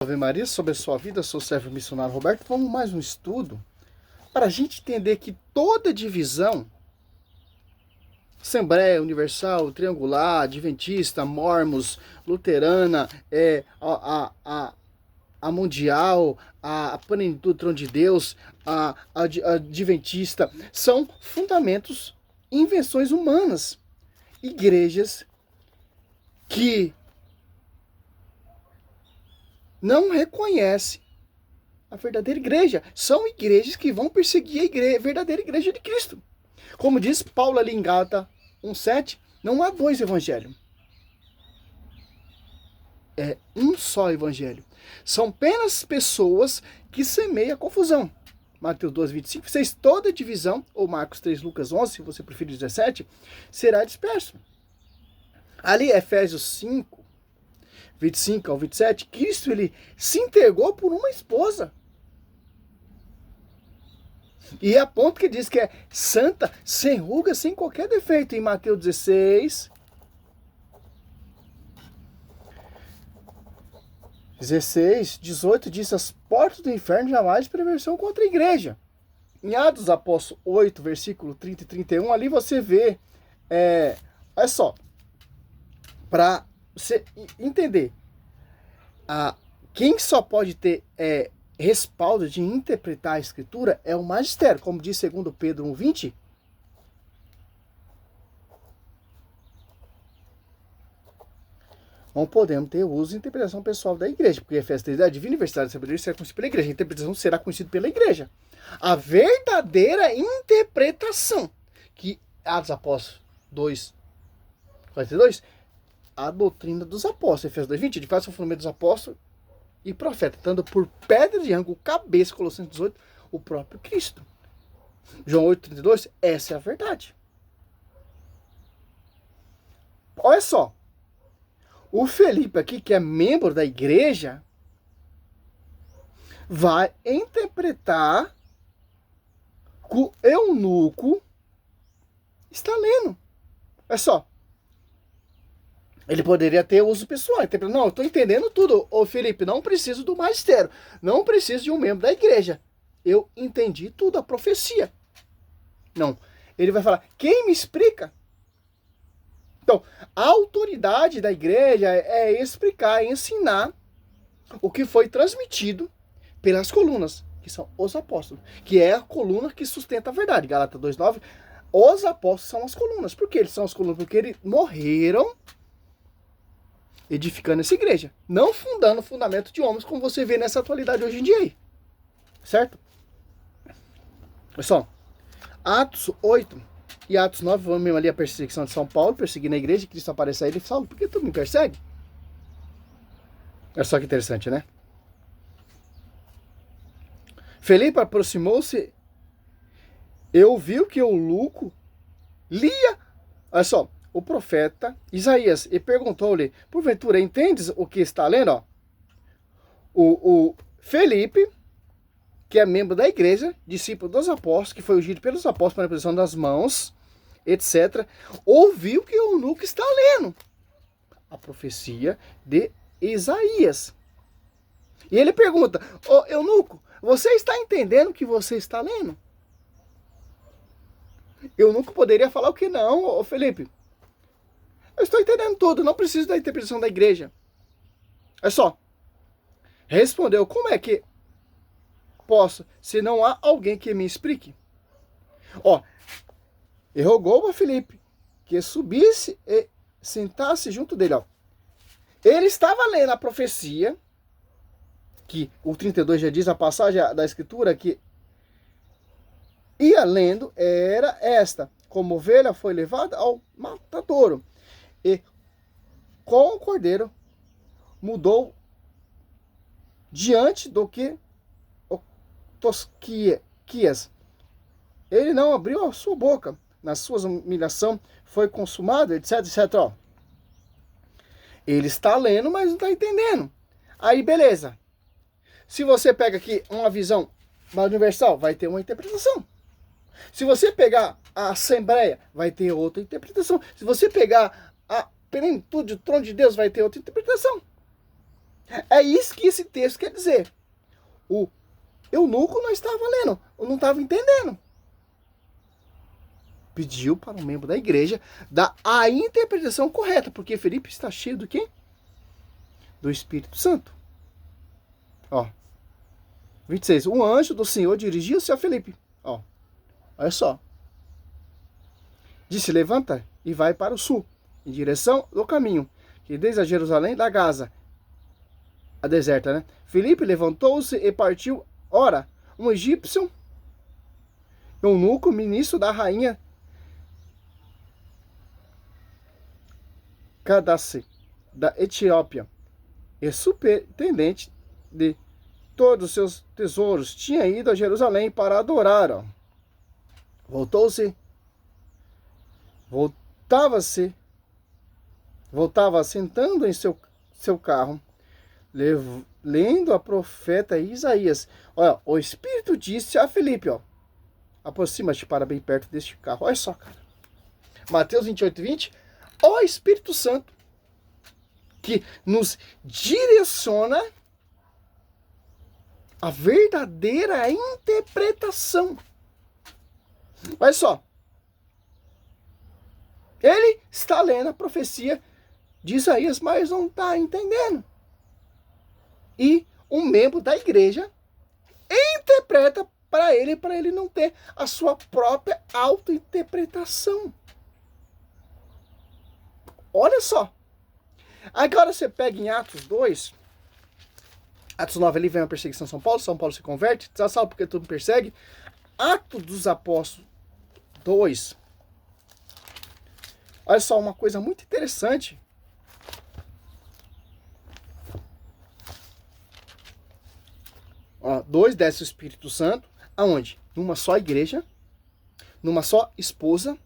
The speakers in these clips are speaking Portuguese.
Ave Maria, sobre a sua vida, sou o servo missionário Roberto. Vamos mais um estudo para a gente entender que toda divisão, Assembleia Universal, Triangular, Adventista, Mormos, Luterana, a Mundial, a Plenitude do Trono de Deus, a Adventista, são fundamentos e invenções humanas. Igrejas que não reconhecem a verdadeira igreja. São igrejas que vão perseguir a verdadeira igreja de Cristo. Como diz Paulo ali em Gálatas 1:7, não há dois evangelhos. É um só evangelho. São apenas pessoas que semeiam a confusão. Mateus 12:25, vocês toda divisão, ou Marcos 3, Lucas 11, se você preferir 17, será disperso. Ali, Efésios 5, 25 ao 27, Cristo ele se entregou por uma esposa. E a ponto que diz que é santa, sem ruga, sem qualquer defeito. Em Mateus 16, 18 diz: as portas do inferno jamais preversão contra a igreja. Em Atos dos Apóstolos 8, versículo 30 e 31, ali você vê, olha só, para você entender, quem só pode ter respaldo de interpretar a escritura é o magistério, como diz 2 Pedro 1:20. Não podemos ter uso e interpretação pessoal da igreja, porque Efésios 3, a divina universidade da sabedoria será conhecida pela igreja, a interpretação será conhecida pela igreja. A verdadeira interpretação, que Atos dos Apóstolos 2, 42, a doutrina dos apóstolos, Efésios 2:20, de fato o fundamento dos apóstolos e profeta, dando por pedra de ângulo, cabeça, Colossenses 18, o próprio Cristo. João 8:32, essa é a verdade. Olha só, o Felipe aqui, que é membro da igreja, vai interpretar que o eunuco está lendo. Olha só. Ele poderia ter uso pessoal. Não, eu estou entendendo tudo. Ô Felipe, não preciso do magistério. Não preciso de um membro da igreja. Eu entendi tudo, a profecia. Não. Ele vai falar, quem me explica? Então, a autoridade da igreja é explicar, é ensinar o que foi transmitido pelas colunas, que são os apóstolos. Que é a coluna que sustenta a verdade. Gálatas 2:9, os apóstolos são as colunas. Por que eles são as colunas? Porque eles morreram edificando essa igreja, não fundando o fundamento de homens, como você vê nessa atualidade hoje em dia aí. Certo? Pessoal, Atos 8 e Atos 9, vamos mesmo ali a perseguição de São Paulo, perseguindo a igreja, Cristo aparece a ele e fala, por que tu me persegue? Olha só que interessante, né? Felipe aproximou-se e ouviu que o eunuco lia, olha só, o profeta Isaías, e perguntou-lhe, porventura, entendes o que está lendo? Ó, o Felipe, que é membro da igreja, discípulo dos apóstolos, que foi ungido pelos apóstolos para a imposição das mãos, etc., ouviu que o eunuco está lendo a profecia de Isaías. E ele pergunta, ô eunuco, você está entendendo o que você está lendo? Eunuco poderia falar o que não, ô Felipe. Eu estou entendendo tudo, não preciso da interpretação da igreja. É só. Respondeu, como é que posso, se não há alguém que me explique? Ó, e rogou a Felipe que subisse e sentasse junto dele. Ó. Ele estava lendo a profecia, que o 32 já diz, a passagem da escritura que ia lendo, era esta, como ovelha foi levada ao matadouro. E com o cordeiro mudou diante do que o Tosquias. Ele não abriu a sua boca. Na sua humilhação foi consumado, etc, etc. Ó. Ele está lendo, mas não está entendendo. Aí, beleza. Se você pega aqui uma visão universal, vai ter uma interpretação. Se você pegar a Assembleia, vai ter outra interpretação. Se você pegar a plenitude do trono de Deus, vai ter outra interpretação. É isso que esse texto quer dizer. O eunuco não estava lendo, não estava entendendo. Pediu para um membro da igreja dar a interpretação correta, porque Felipe está cheio do quê? Do Espírito Santo. Ó, 26. Um anjo do Senhor dirigiu-se a Felipe. Ó, olha só. Disse, levanta e vai para o sul, em direção do caminho, que desde a Jerusalém da Gaza, a deserta, né? Felipe levantou-se e partiu. Ora, um egípcio, eunuco, ministro da rainha Candace, da Etiópia, e superintendente de todos os seus tesouros, tinha ido a Jerusalém para adorar. Ó. Voltava sentando em seu carro, lendo a profeta Isaías. Olha, o Espírito disse a Felipe, ó, aproxima-te para bem perto deste carro. Olha só, cara. Mateus 28, 20. Ó Espírito Santo, que nos direciona a verdadeira interpretação. Olha só. Ele está lendo a profecia de Isaías, mas não está entendendo. E um membro da igreja interpreta para ele não ter a sua própria autointerpretação. Olha só. Agora você pega em Atos 2, Atos 9, ali vem a perseguição de São Paulo se converte, já sabe porque tudo persegue. Atos dos Apóstolos 2, olha só, uma coisa muito interessante. Ó, 2, desce o Espírito Santo, aonde? Numa só igreja, numa só esposa.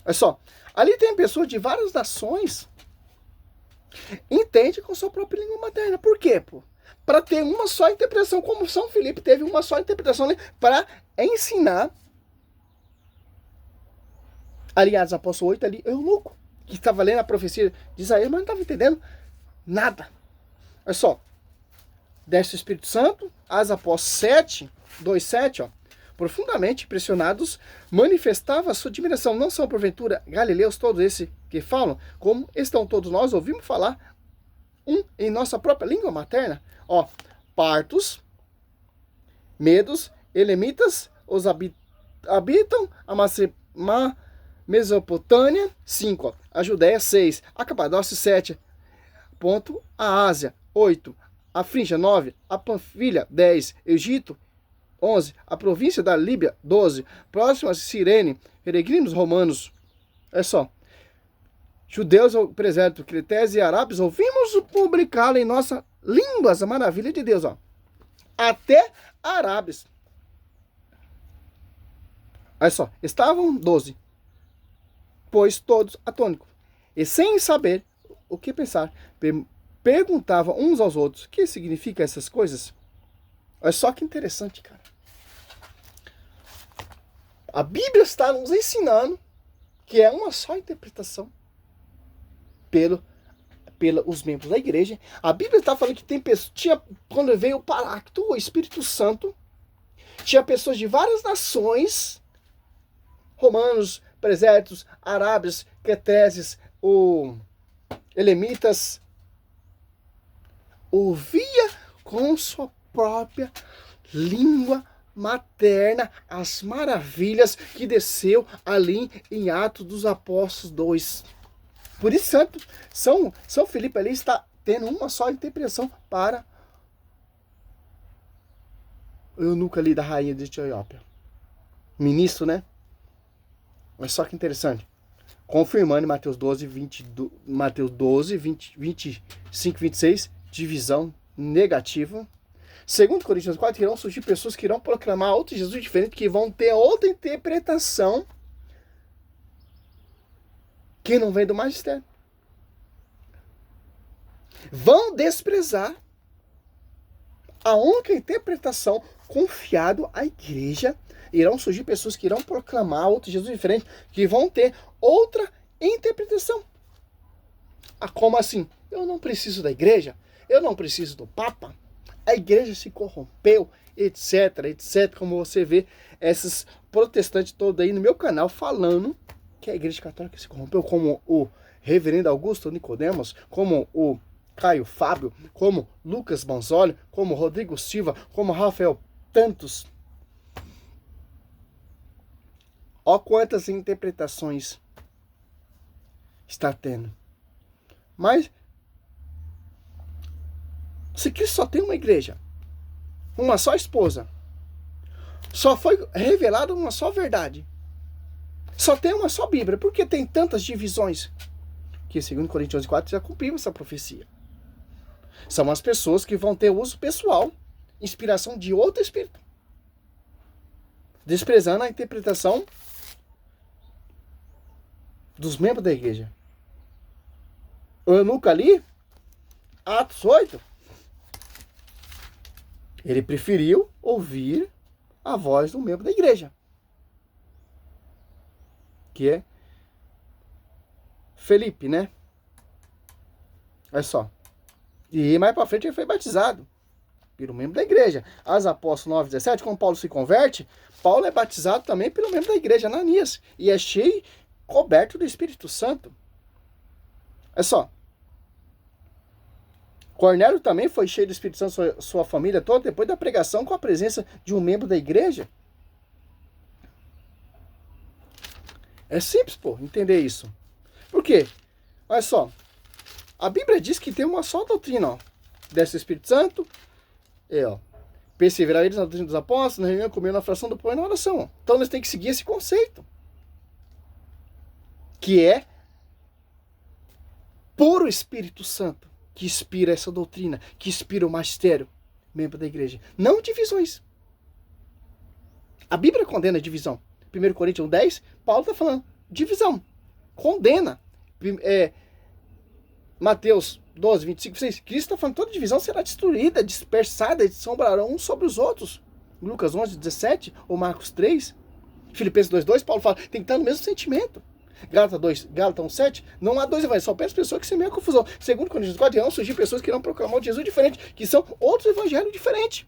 Olha só, ali tem pessoas de várias nações, entende com sua própria língua materna. Por quê, pô? Para ter uma só interpretação, como São Filipe teve uma só interpretação, né? Para ensinar. Aliás, apóstolo 8 ali, eunuco, que estava lendo a profecia de Isaías, mas não estava entendendo nada. Olha só, desce o Espírito Santo, as apóstolos 7, 2, 7, ó. Profundamente impressionados, manifestava a sua admiração. Não são, porventura, galileus todos esses que falam, como estão todos nós, ouvimos falar em nossa própria língua materna? Ó, partos, medos, elemitas, os habitam a Mesopotâmia, 5, ó, a Judéia, 6, a Capadócia, 7, ponto, a Ásia, 8, a Frígia, 9, a Panfilha, 10, Egito, 11, a província da Líbia, 12, próximo a Cirene, peregrinos romanos, é só, judeus, presépio, cretés e arábios, ouvimos publicá-lo em nossas línguas, a maravilha de Deus, ó, até arábios. Olha só, estavam 12, pois todos atônicos, e sem saber o que pensar, perguntavam uns aos outros, o que significa essas coisas? Olha só que interessante, cara. A Bíblia está nos ensinando que é uma só interpretação pelos membros da igreja. A Bíblia está falando que quando veio o Paracto, o Espírito Santo, tinha pessoas de várias nações, romanos, presépios, arábios, creteses, elemitas, ouvia com sua própria língua materna as maravilhas que desceu ali em Atos dos Apóstolos 2. Por isso, São Filipe ali está tendo uma só interpretação para o eunuco ali da rainha de Etiópia. Ministro, né? Mas só que interessante. Confirmando em Mateus 12, 25, 26, divisão negativa. Segundo Coríntios 4, irão surgir pessoas que irão proclamar outro Jesus diferente, que vão ter outra interpretação que não vem do magistério. Vão desprezar a única interpretação confiado à igreja. Irão surgir pessoas que irão proclamar outro Jesus diferente, que vão ter outra interpretação. Ah, como assim? Eu não preciso da igreja. eu não preciso do Papa. A igreja se corrompeu, etc, etc. Como você vê esses protestantes todos aí no meu canal falando que a igreja católica se corrompeu, como o reverendo Augusto Nicodemos, como o Caio Fábio, como Lucas Bonzoli, como Rodrigo Silva, como Rafael tantos. Ó quantas interpretações está tendo. Mas se Cristo só tem uma igreja, uma só esposa, só foi revelada uma só verdade, só tem uma só Bíblia, por que tem tantas divisões? Que segundo Coríntios 4 já cumpriu essa profecia. São as pessoas que vão ter uso pessoal, inspiração de outro espírito, desprezando a interpretação dos membros da igreja. O eunuco ali, Atos 8, ele preferiu ouvir a voz do membro da igreja, que é Felipe, né? Olha só. E mais pra frente ele foi batizado pelo membro da igreja. As Apóstolos 9:17, quando Paulo se converte, Paulo é batizado também pelo membro da igreja, Ananias, e é cheio, coberto do Espírito Santo. Olha só. Cornélio também foi cheio do Espírito Santo, sua família toda, depois da pregação com a presença de um membro da igreja. É simples, pô, entender isso. Por quê? Olha só. A Bíblia diz que tem uma só doutrina, ó. Desse Espírito Santo. Ó. Perseverar eles na doutrina dos apóstolos, na reunião, comer na fração do pão e na oração. Ó. Então eles têm que seguir esse conceito. Que é puro Espírito Santo. Que inspira essa doutrina. Que inspira o magistério. Membro da igreja. Não divisões. A Bíblia condena a divisão. 1 Coríntios 10, Paulo está falando. Divisão. Condena. Mateus 12, 25, 6. Cristo está falando que toda divisão será destruída, dispersada, sombrarão uns sobre os outros. Lucas 11, 17, ou Marcos 3. Filipenses 2, 2, Paulo fala, tem que estar no mesmo sentimento. Gálatas 1:7, não há dois evangelhos, só apenas pessoas que semeiam confusão. Segundo Coríntios 4, irão surgir pessoas que irão proclamar o Jesus diferente, que são outros evangelhos diferentes.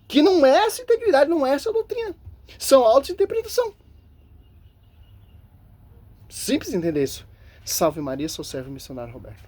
Que não é essa integridade, não é essa doutrina. São auto-interpretação. Simples entender isso. Salve Maria, sou servo missionário Roberto.